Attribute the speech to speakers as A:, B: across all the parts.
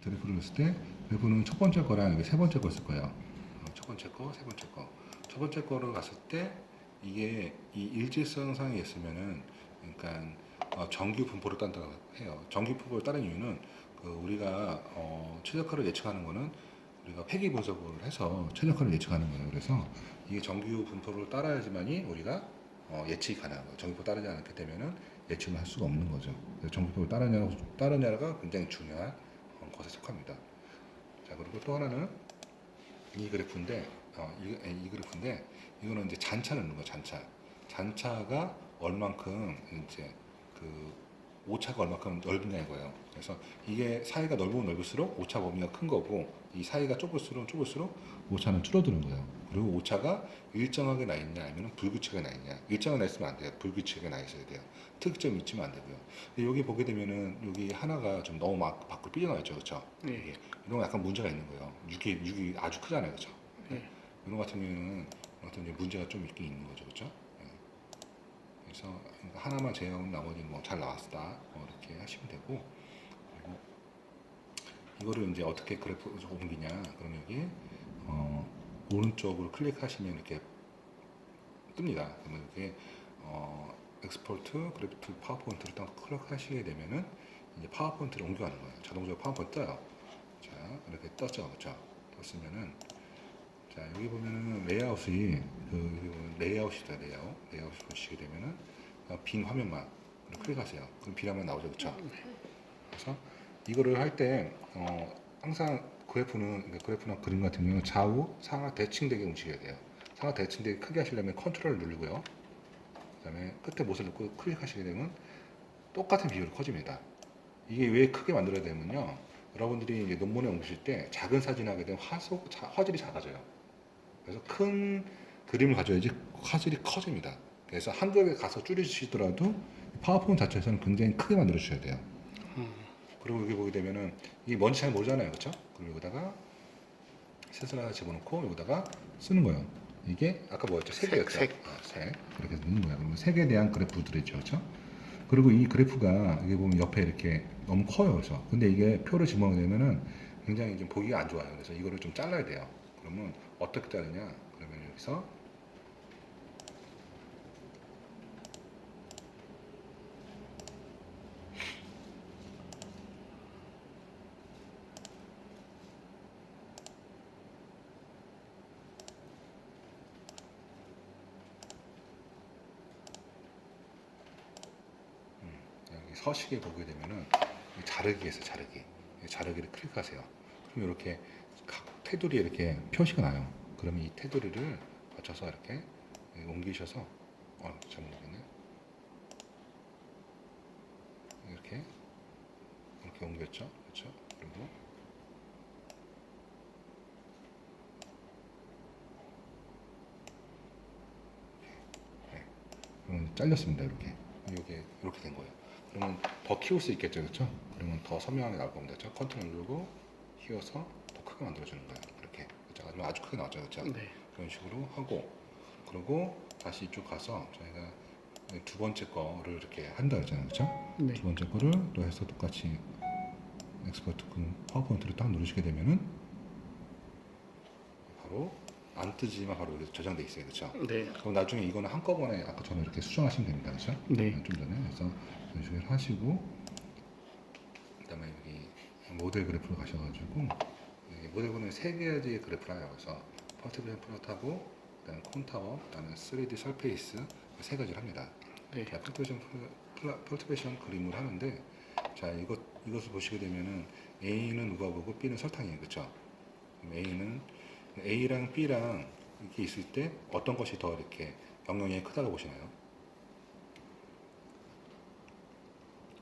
A: 그래프를 했을 때 그래프는 첫 번째 거랑 이게 세 번째 거 쓸 거예요. 첫 번째 거, 세 번째 거. 첫 번째 거를 갔을 때 이게 이 일직선상에 있으면은 그러니까 정규 분포를 딴다고 해요. 정규 분포를 따른 이유는 그 우리가 최적화를 예측하는 거는 우리가 회귀 분석을 해서 최적화를 예측하는 거예요. 그래서 이게 정규 분포를 따라야지만이 우리가 예측이 가능한 거예요. 정규 분포 따르지 않게 되면은 예측을 할 수가 없는 거죠. 그래서 정규 분포를 따르냐가 굉장히 중요한 것에 속합니다. 자, 그리고 또 하나는 이 그래프인데 이 그래프인데 이거는 이제 잔차를 넣는 거예요. 잔차가 얼만큼 이제 그 오차가 얼만큼 넓냐 이거예요. 그래서 이게 사이가 넓으면 넓을수록 오차 범위가 큰 거고 이 사이가 좁을수록 오차는 줄어드는 거예요. 그리고 오차가 일정하게 나 있냐 아니면 불규칙하게 나 있냐. 일정하게 나 있으면 안 돼요. 불규칙하게 나 있어야 돼요. 특점이 있으면 안 되고요. 근데 여기 보게 되면은 여기 하나가 좀 너무 막 밖으로 삐져나와 있죠. 그렇죠?
B: 네.
A: 이런 거 약간 문제가 있는 거예요. 육이 아주 크잖아요. 그렇죠?
B: 네.
A: 이런 같은 경우에는 어떤 이제 문제가 좀 있긴 있는 거죠. 그렇죠? 그래서 하나만 제외하고 나머지는 뭐 잘 나왔다 이렇게 하시면 되고 그리고 이거를 이제 어떻게 그래프로 옮기냐 그러면 여기 오른쪽으로 클릭하시면 이렇게 뜹니다. 그러면 이렇게 엑스포트 그래프 파워포인트를 딱 클릭하시게 되면은 이제 파워포인트를 옮겨가는 거예요. 자동적으로 파워포인트 떠요. 자 이렇게 떴죠, 그렇죠? 떴으면은 자 여기 보면은 레이아웃이 레이아웃이다 레이아웃 보시게 되면은 빈 화면만 클릭하세요. 그럼 빈 화면 나오죠, 그렇죠? 그래서 이거를 할 때 항상 그래프나 그림 같은 경우는 좌우 상하 대칭되게 움직여야 돼요. 상하 대칭되게 크게 하시려면 컨트롤을 누르고요. 그다음에 끝에 못을 넣고 클릭하시게 되면 똑같은 비율로 커집니다. 이게 왜 크게 만들어야 되면요. 여러분들이 이제 논문에 옮기실 때 작은 사진 하게 되면 화질이 작아져요. 그래서 큰 그림을 가져야지 화질이 커집니다. 그래서 한국에 가서 줄이시더라도 파워포인트 자체에서는 굉장히 크게 만들어 주셔야 돼요. 그리고 여기 보게 되면은 이 뭔지 잘 모르잖아요, 그렇죠? 그리고 여기다가 셋을 하나 집어넣고 여기다가 쓰는 거예요. 이게 아까 뭐였죠? 색이었죠.
B: 색.
A: 색. 이렇게 넣는 거야. 그러면 색에 대한 그래프들이죠, 그렇죠? 그리고 이 그래프가 여기 보면 옆에 이렇게 너무 커요, 그래서. 근데 이게 표를 집어넣게 되면은 굉장히 좀 보기가 안 좋아요. 그래서 이거를 좀 잘라야 돼요. 그러면 어떻게 자르냐? 그러면 여기서 여기 서식에 보게 되면은 자르기 있어요, 자르기. 자르기를 클릭하세요. 그럼 이렇게 각 테두리에 이렇게 표시가 나요. 그러면 이 테두리를 맞춰서 이렇게 옮기셔서 잘못 옮겼네. 이렇게 옮겼죠, 그렇죠? 그리고 네. 그러면 잘렸습니다, 이렇게 된 거예요. 그러면 더 키울 수 있겠죠, 그렇죠? 그러면 더 선명하게 나올 겁니다, 그렇죠? 컨트롤 누르고 키워서 더 크게 만들어주는 거예요, 이렇게. 그렇죠? 아주 크게 나왔죠, 그렇죠?
B: 네.
A: 그런 식으로 하고 그리고 다시 이쪽 가서 저희가 두 번째 거를 이렇게 한다 했잖아요, 그렇죠?
B: 네.
A: 두 번째 거를 또 해서 똑같이 엑스포트 파워포인트를 딱 누르시게 되면은 바로 안 뜨지만 바로 여기 저장돼 있어요, 그렇죠?
B: 네.
A: 그럼 나중에 이거는 한꺼번에 아까 전에 이렇게 수정하시면 됩니다, 그렇죠?
B: 네.
A: 좀 전에 그래서 이런 식으로 하시고 그다음에 여기 모델 그래프로 가셔가지고 여기 모델은 세 가지의 그래프를 해요. 그래서 펄티베이션 플롯하고 그다음에 콘타워, 그다음에 3D 설페이스 세 가지를 합니다.
B: 네.
A: 자, 펄티베이션 그림을 하는데 자 이것을 보시게 되면은 A는 우가보고 B는 설탕이에요, 그렇죠? A랑 B랑 이렇게 있을 때 어떤 것이 더 이렇게 영향이 크다고 보시나요?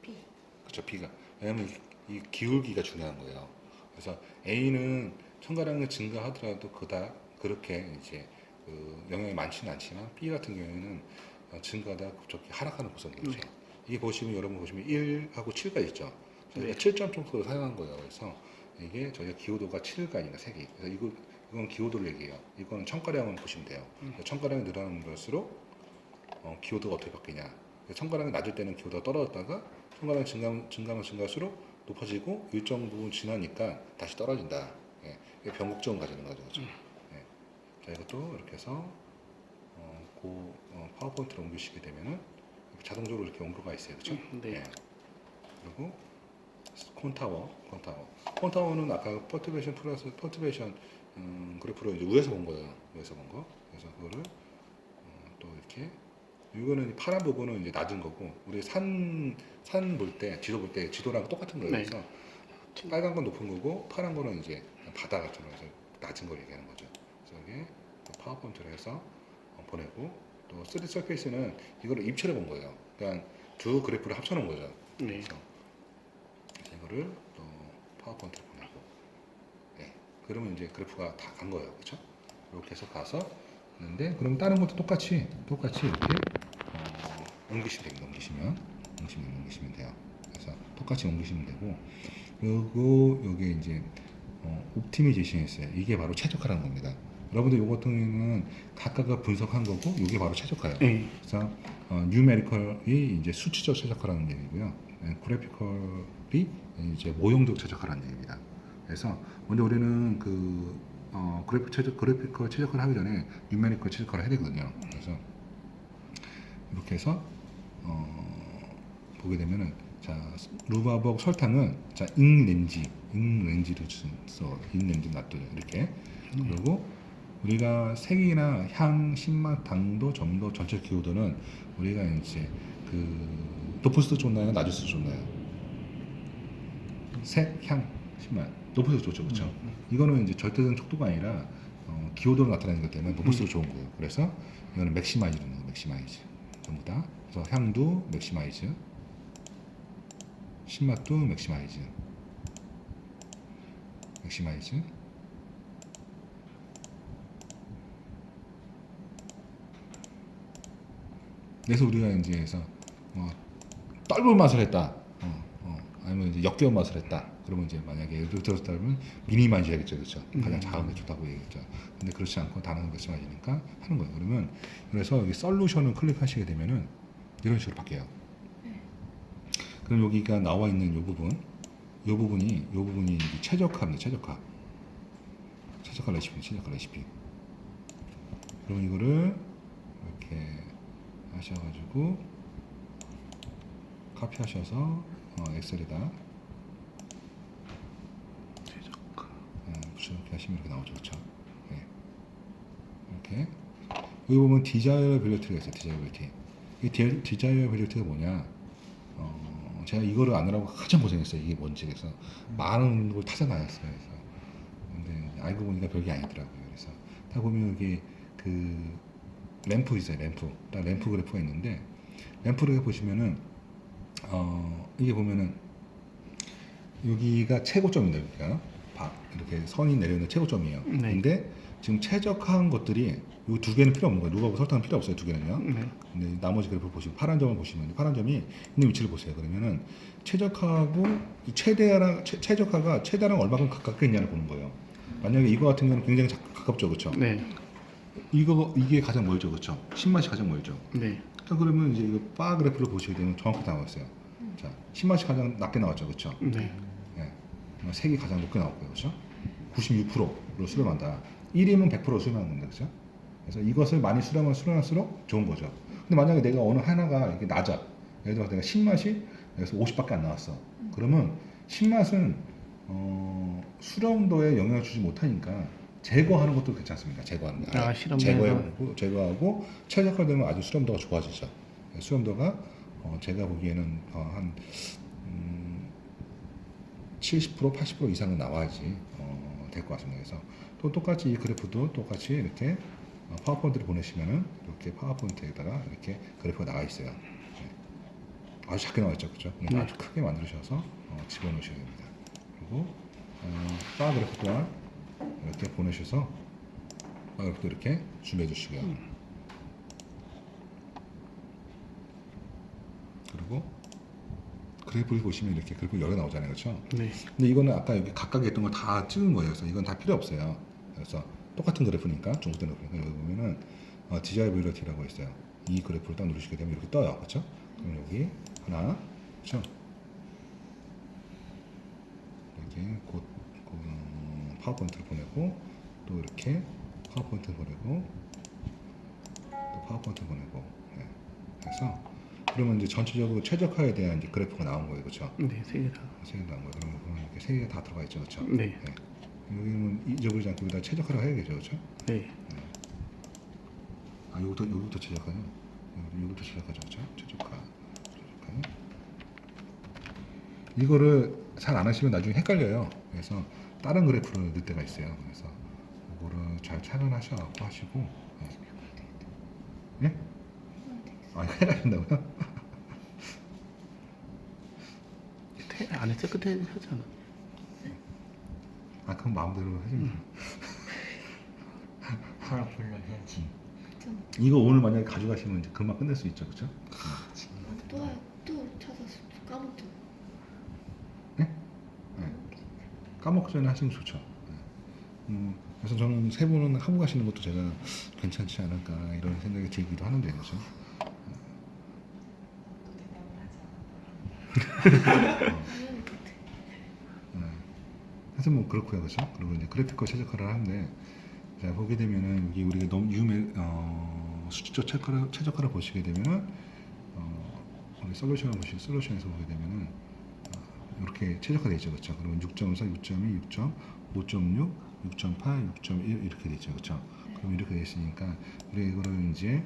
C: B.
A: 그렇죠, B가. 왜냐면 이 기울기가 중요한 거예요. 그래서 A는 첨가량이 증가하더라도 그렇게 이제 영향이 많지는 않지만 B 같은 경우에는 증가하다 급속히 하락하는 구성이죠. 이게 보시면 여러분 보시면 1하고 7가 있죠. 저희가 7.0%를 사용한 거예요. 그래서 이게 저희가 기호도가 7가 색이. 그래서 이건 기호도를 얘기해요. 이거는 첨가량을 보시면 돼요. 첨가량이 늘어날수록 기호도가 어떻게 바뀌냐. 첨가량이 낮을 때는 기호도가 떨어졌다가 첨가량이 증가하면 증가할수록 높아지고 일정 부분 지나니까 다시 떨어진다. 예, 이게 변곡점을 가지는 거죠. 그렇죠? 예. 자, 이것도 이렇게 해서 파워포인트로 옮기시게 되면은 자동적으로 이렇게 옮겨가 있어요. 그렇죠?
C: 네.
A: 예. 그리고 콘타워는 아까 퍼티베이션 플러스 퍼티베이션 그래프로 이제 위에서 본 거예요. 위에서 본 거. 그래서 그거를 또 이렇게 이거는 파란 부분은 이제 낮은 거고 우리 산 볼 때 지도 볼 때 지도랑 똑같은 거예요.
C: 네.
A: 그래서 빨간 건 높은 거고 파란 거는 이제 바다 같은 거에서 낮은 걸 얘기하는 거죠. 그래서 이게 파워포인트로 해서 보내고 또 3D 서페이스는 이거를 입체로 본 거예요. 그러니까 두 그래프를 합쳐놓은 거죠.
C: 네.
A: 그래서 이거를 또 파워포인트로 보내고, 네. 그러면 이제 그래프가 다 간 거예요, 그렇죠? 이렇게 해서 가서 있는데, 그럼 다른 것도 똑같이 이렇게 옮기시면 됩니다. 옮기시면 돼요. 그래서 똑같이 옮기시면 되고, 그리고 여기 이제 옵티미제이션이 있어요. 이게 바로 최적화라는 겁니다. 여러분들 요거 같은 경우는 각각을 분석한 거고, 이게 바로 최적화예요.
C: 네.
A: 그래서 뉴메리컬이 이제 수치적 최적화라는 얘기고요. 그래피컬이 이제 모형적 최적화라는 얘기입니다. 그래서 먼저 우리는 그래피컬 최적화를 하기 전에 뉴메리컬 최적화를 해야 되거든요. 그래서 이렇게 해서 보게 되면은 자 루바벅 설탕은 자 잉렌지를 써 잉렌지 놔둬요 이렇게. 그리고 우리가 색이나 향, 신맛, 당도, 점도, 전체 기호도는 우리가 이제 높을 수도 좋나요, 낮을 수도 좋나요? 색, 향, 신맛 높을 수도 좋죠, 그렇죠? 이거는 이제 절대적인 촉도가 아니라 기호도로 나타나는 것 때문에 높을 수도 좋은 거예요. 그래서 이거는 맥시마이즈는 맥시마이즈 전부 다. 그래서 향도 맥시마이즈, 신맛도 맥시마이즈. 그래서 우리가 이제 해서 떫은 맛을 했다. 아니면 이제 역겨운 맛을 했다. 그러면 이제 만약에 예를 들어서 따르면 미니마이즈 해야겠죠, 그렇죠? 가장 작은 게 좋다고 얘기했죠. 근데 그렇지 않고 다른 맥시마이즈니까 하는 거예요. 그러면 그래서 여기 솔루션을 클릭하시게 되면은 이런 식으로 바뀌어요. 그럼 여기가 나와 있는 이 부분이 이제 최적화입니다. 최적화 레시피. 그럼 이거를 이렇게 하셔가지고 카피하셔서 엑셀에다 이렇게 하시면 이렇게 나오죠, 그렇죠? 네. 이렇게 여기 보면 디자이어빌리티가 있어요. 이 디자이어빌리티가 뭐냐? 제가 이거를 아느라고 가장 고생했어요. 이게 뭔지. 그래서 많은 걸 찾아다녔어요. 그래서 근데 알고 보니까 별게 아니더라고요. 그래서 다 보면 여기 램프 있어요. 램프 그래프가 있는데 램프를 보시면은 이게 보면은 여기가 최고점입니다. 여기가 이렇게 선이 내려있는 최고점이에요.
C: 네.
A: 근데 지금 최적화한 것들이 이 두 개는 필요 없는 거예요. 루바하고 설탕은 필요 없어요. 두 개는요.
C: 네.
A: 근데 나머지 그래프 보시면 파란 점을 보시면 파란 점이 있는 위치를 보세요. 그러면은 최적화하고 최적화가 최대랑 얼마큼 가깝게 있냐를 보는 거예요. 만약에 이거 같은 경우는 굉장히 가깝죠, 그렇죠?
C: 네.
A: 이게 가장 멀죠, 그렇죠? 신맛이 가장 멀죠.
C: 네.
A: 자, 그러면 이제 이거 바 그래프를 보시게 되면 정확히 나와 있어요. 자, 신맛이 가장 낮게 나왔죠, 그렇죠?
C: 네.
A: 예. 색이 가장 높게 나왔고요, 그렇죠? 96%로 수렴한다. 1이면 100% 수렴하는 겁니다, 그렇죠? 그래서 이것을 많이 수렴할수록 좋은 거죠. 근데 만약에 내가 어느 하나가 이렇게 낮아, 예를 들어서 내가 신맛이 여기서 50밖에 안 나왔어. 그러면 신맛은 수렴도에 영향을 주지 못하니까 제거하는 것도 괜찮습니다. 제거하는 거. 제거하고 최적화되면 아주 수렴도가 좋아지죠. 수렴도가 제가 보기에는 한 70% 80% 이상은 나와야지 될 것 같습니다. 그래서 또 똑같이 이 그래프도 똑같이 이렇게 파워포인트를 보내시면은 이렇게 파워포인트에다가 이렇게 그래프가 나와 있어요. 네. 아주 작게 나와 있죠, 그렇죠? 아주 크게 만드셔서 집어넣으셔야 됩니다. 그리고 바 그래프 또한 이렇게 보내셔서 바 그래프도 이렇게 준비해 주시고요. 그리고 그래프를 보시면 이렇게 그래프 여러 개 나오잖아요, 그렇죠?
C: 네.
A: 근데 이거는 아까 여기 각각 했던 거 다 찍은 거예요. 그래서 이건 다 필요 없어요. 그래서 똑같은 그래프니까 중복된 그래프니까 여기 보면은 디자이어빌리티라고 있어요. 이 그래프를 딱 누르시게 되면 이렇게 떠요, 그렇죠? 그럼 여기 하나, 그렇죠? 이제 곧 파워포인트를 보내고 또 이렇게 파워포인트를 보내고 또 파워포인트를 보내고 네. 그래서 그러면 이제 전체적으로 최적화에 대한 이제 그래프가 나온 거예요, 그렇죠?
B: 네, 세 개 다.
A: 세 개 나온 거예요. 그러면 이렇게 세 개가 다 들어가 있죠, 그렇죠?
B: 네.
A: 여기는 잊어버리지 않고 여기다 최적화를 해야겠죠, 그렇죠?
B: 네.
A: 아, 여기부터 최적화요. 여기부터 최적화죠, 그렇죠? 최적화. 이거를 잘 안 하시면 나중에 헷갈려요. 그래서 다른 그래프를 넣을 때가 있어요. 그래서 이거를 잘 착안하셔갖고 하시고. 예? 아, 이거 헷갈린다고요?
B: 안에서 끝에 하잖아.
A: 아, 그럼 마음대로 하시면 돼요.
D: 하나 불러 해야지.
C: 좀
A: 이거 오늘 만약에 가져가시면 이제 금방 끝낼 수 있죠, 그렇죠?
C: 또 찾아서 까먹죠.
A: 까먹기 전에 하시면 좋죠. 그래서 저는 세 분은 하고 가시는 것도 제가 괜찮지 않을까 이런 생각이 들기도 하는데, 그렇죠?
C: 당연히 못해.
A: 하여튼 뭐 그렇고요, 그렇죠? 그리고 이제 그래픽과 최적화를 하는데, 자 보게 되면은 여기 우리가 너무 수직적 최적화를 보시게 되면은 우리 솔루션에서 보게 되면은 이렇게 최적화되어 있죠, 그렇죠? 그러면 6.4, 6.2, 6.5.6, 6.8, 6.1 이렇게 돼 있죠, 그렇죠? 그럼 이렇게 돼 있으니까 우리 이거를 이제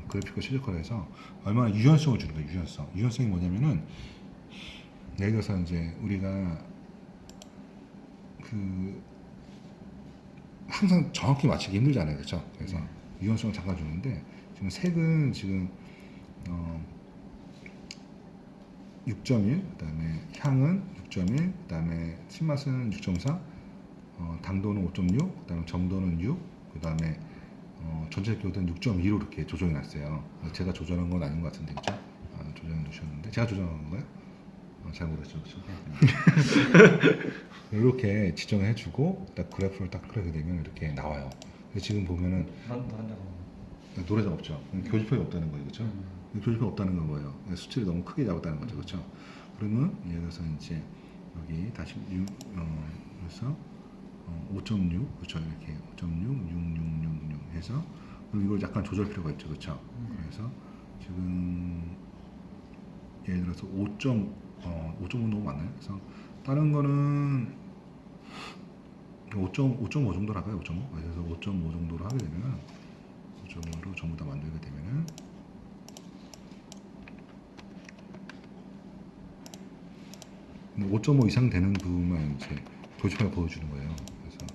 A: 그래픽과 최적화를 해서 얼마나 유연성을 주는 거예요, 유연성. 유연성이 뭐냐면은 예를 들어서 이제 우리가 항상 정확히 맞추기 힘들잖아요, 그렇죠? 그래서 유연성을 잠깐 주는데 지금 색은 지금 6.1, 그다음에 향은 6.1, 그다음에 신맛은 6.4, 당도는 5.6, 그다음에 점도는 6, 그다음에 전체 기호는 6.2로 이렇게 조정해 놨어요. 제가 조절한 건 아닌 것 같은데, 그렇죠? 조정해 놓으셨는데 제가 조정한 건가요? 잘 모르겠죠, 그렇죠? 이렇게 지정해 주고 딱 그래프를 딱 그리게 되면 이렇게 나와요. 근데 지금 보면은 노래가 없죠. 교집합이 없다는 거예요, 그렇죠? 교집합이 없다는 건 뭐예요? 수치를 너무 크게 잡았다는 거죠, 그렇죠? 그러면 예를 들어서 이제 여기 다시 그래서 5.6 그렇죠? 이렇게 5.6, 6666 해서 그럼 이걸 약간 조절 필요가 있죠, 그렇죠? 그래서 지금 예를 들어서 5.5 너무 많나요? 그래서 다른 거는 5.5 정도로 할까요? 5.5? 그래서 5.5 정도로 하게 되면은 5.5로 전부 다 만들게 되면은 5.5 이상 되는 부분만 이제 교집합을 보여주는 거예요. 그래서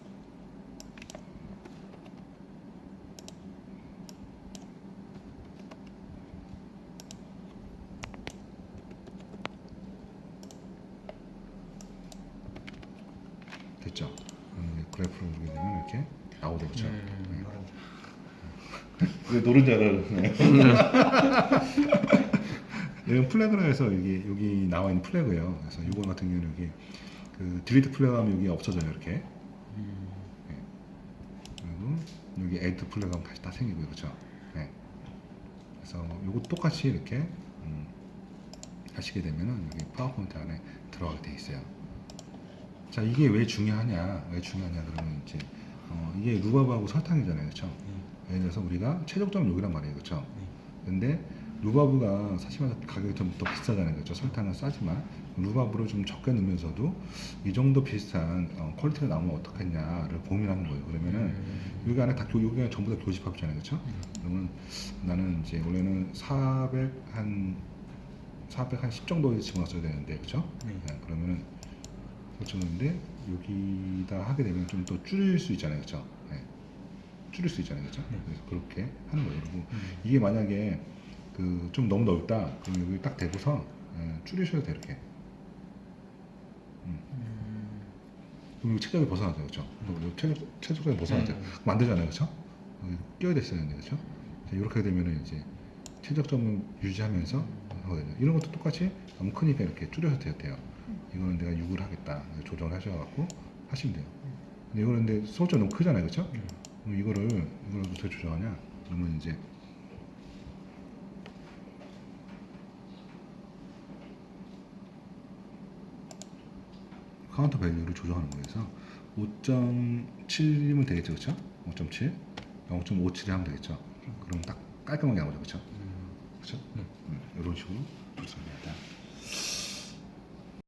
A: 됐죠? 그래프를 보게 되면 이렇게 나오죠, 그렇죠? 왜 노른자를 이건 플래그라 해서 여기 나와 있는 플래그예요. 그래서 이거 같은 경우는 여기 딜리트 플래그 하면 여기 없어져요, 이렇게. 네. 그리고 여기 에디트 플래그 하면 다시 다 생기고요, 그렇죠? 네. 그래서 이거 똑같이 이렇게 하시게 되면은 여기 파워포인트 안에 들어가게 돼 있어요. 자, 이게 왜 중요하냐? 그러면 이제 이게 루바브하고 설탕이잖아요, 그렇죠? 예를 들어서 우리가 최적점은 여기란 말이에요, 그렇죠? 근데 루바브가 사실 말해서 가격이 좀 더 비싸잖아요, 그렇죠? 설탕은 싸지만 루바브를 좀 적게 넣으면서도 이 정도 비슷한 퀄리티가 나오면 어떻겠냐를 고민하는 거예요. 그러면은 여기 안에 여기 안에 전부 다 교집합이잖아요, 그렇죠? 그러면 나는 이제 원래는 410 정도 집어넣었어야 되는데, 그렇죠? 네, 그러면은 그렇는데 여기다 하게 되면 좀 더 줄일 수 있잖아요, 그렇죠? 네. 줄일 수 있잖아요, 그렇죠? 그래서 그렇게 하는 거예요. 그리고 이게 만약에 좀 너무 넓다, 그럼 여기 딱 대고서 줄이셔도 돼요, 이렇게. 그럼 이거 최적이 벗어나죠, 그렇죠? 최적점이 벗어나죠. 그럼 안 되잖아요, 그렇죠? 여기 끼워야 됐어야 되는데, 그렇죠? 이렇게 되면은 이제 최적점을 유지하면서 하거든요. 이런 것도 똑같이 너무 크니까 이렇게 줄여서 돼요. 이거는 내가 6을 하겠다, 조정을 하셔갖고 하시면 돼요. 근데 이거는 근데 소수점 너무 크잖아요, 그렇죠? 그럼 이거를 어떻게 조정하냐? 그러면 이제 카운터 밸류를 조정하는 거여서 5.7이면 되겠죠, 그렇죠? 5.7, 0.57에 하면 되겠죠. 그럼 딱 깔끔하게 나오죠, 그렇죠? 그렇죠? 이런 식으로 조정해야 돼.